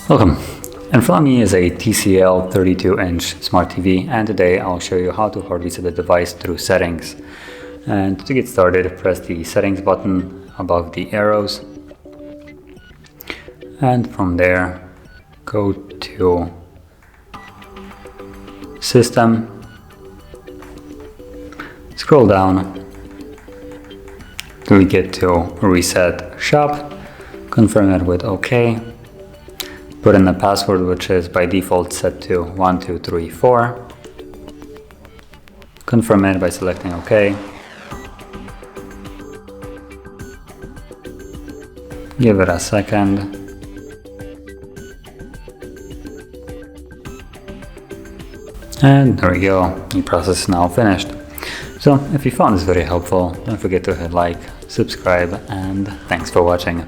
Welcome. In front of me is a TCL 32-inch Smart TV, and today I'll show you how to hard reset the device through settings. And to get started, press the settings button above the arrows, and from there go to System, scroll down till we get to Reset Shop, confirm it with OK. Put in the password, which is by default set to 1234. Confirm it by selecting OK. Give it a second. And there we go, the process is now finished. So if you found this very helpful, don't forget to hit like, subscribe, and thanks for watching.